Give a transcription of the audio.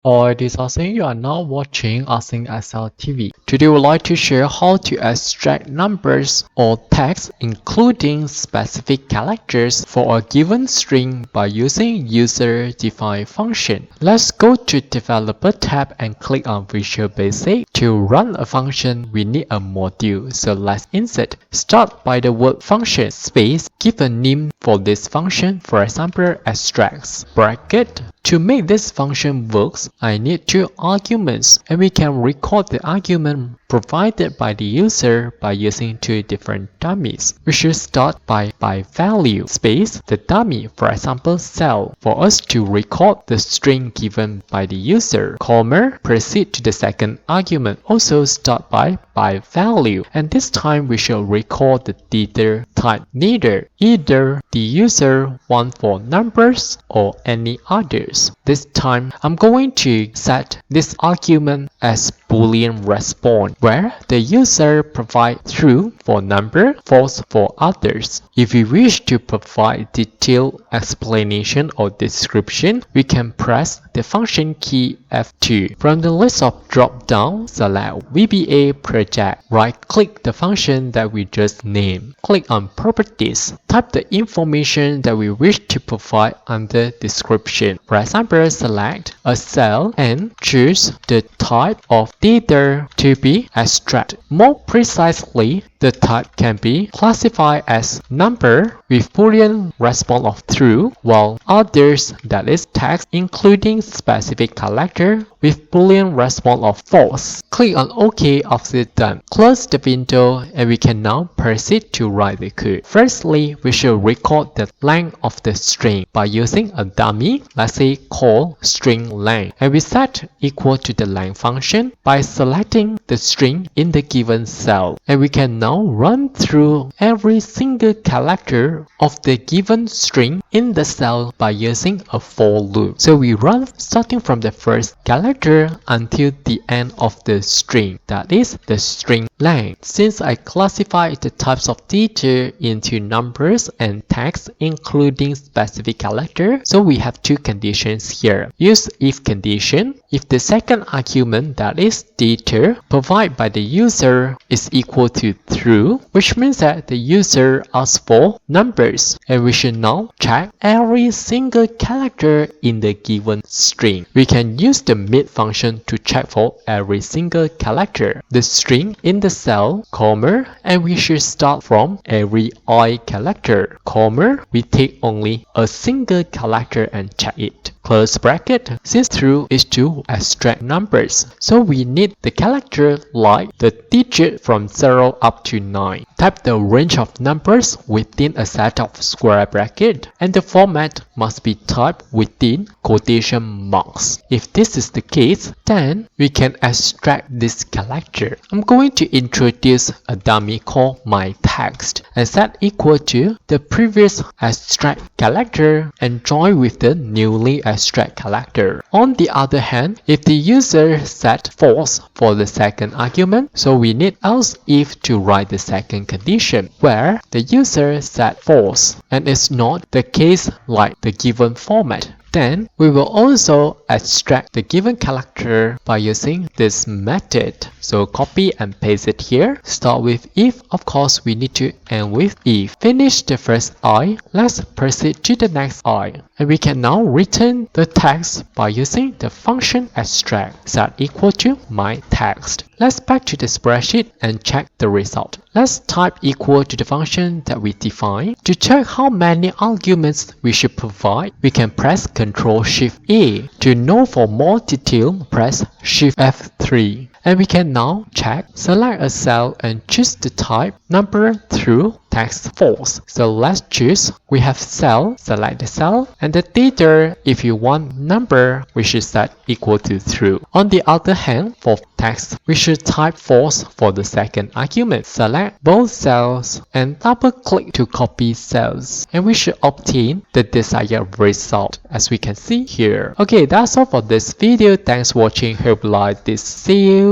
Hi, this is AhSing. You are now watching AhSingExtract TV. Today, we would like to share how to extract numbers or text, including specific characters, for a given string by using user-defined function. Let's go to Developer tab and click on Visual Basic. To run a function, we need a module. So let's insert. Start by the word function space. Give a name for this function. For example, extracts bracket. To make this function works, I need two arguments, and we can record the argument provided by the user by using two different dummies. We should start by value space the dummy, for example cell, for us to record the string given by the user, comma, proceed to the second argument, also start by value, and this time we shall record the data type neither, either the user want for numbers or any others. This time I'm going to set this argument as Boolean response, where the user provides true for number, false for others. If we wish to provide detailed explanation or description, we can press the function key F2. From the list of drop-down, select VBA project. Right-click the function that we just named. Click on Properties. Type the information that we wish to provide under description. For example, select a cell and choose the type of data to be extracted. More precisely, the type can be classified as number with Boolean response of true, while others, that is text, including specific character, with Boolean response of false. Click on OK after done. Close the window and we can now proceed to write the code. Firstly, we should record the length of the string by using a dummy, let's say call string length, and we set equal to the length function by selecting the string in the given cell. And we can now run through every single character of the given string in the cell by using a for loop. So we run starting from the first character until the end of the string, that is the string length. Since I classified the types of data into numbers and text including specific character, so we have two conditions here. Use if condition. If the second argument, that is data, provided by the user is equal to true, which means that the user asks for numbers, and we should now check every single character in the given string. We can use the mid function to check for every single character, the string in the cell, comma, and we should start from every I character, comma, we take only a single character and check it. Close bracket. Since true is to extract numbers, so we need the character like the digit from 0 up to 9. Type the range of numbers within a set of square bracket, and the format must be typed within quotation marks. If this is the case, then we can extract this character. I'm going to introduce a dummy called my text and set equal to the previous extract character and join with the newly extract character. On the other hand, if the user set false for the second argument, so we need else if to write the second condition where the user set false and it's not the case like the given format. Then we will also extract the given character by using this method. So copy and paste it here. Start with if, of course we need to end with if. Finish the first I, let's proceed to the next I. And we can now return the text by using the function extract set equal to my text. Let's back to the spreadsheet and check the result. Let's type equal to the function that we define. To check how many arguments we should provide, we can press Ctrl-Shift-A. To know for more detail, press Shift-F3. And we can now check, select a cell and choose the type, number true, text false. So let's choose, we have cell, select the cell, and the data, if you want number, we should set equal to true. On the other hand, for text, we should type false for the second argument. Select both cells and double click to copy cells. And we should obtain the desired result as we can see here. Okay, that's all for this video. Thanks for watching. Hope you like this. See you.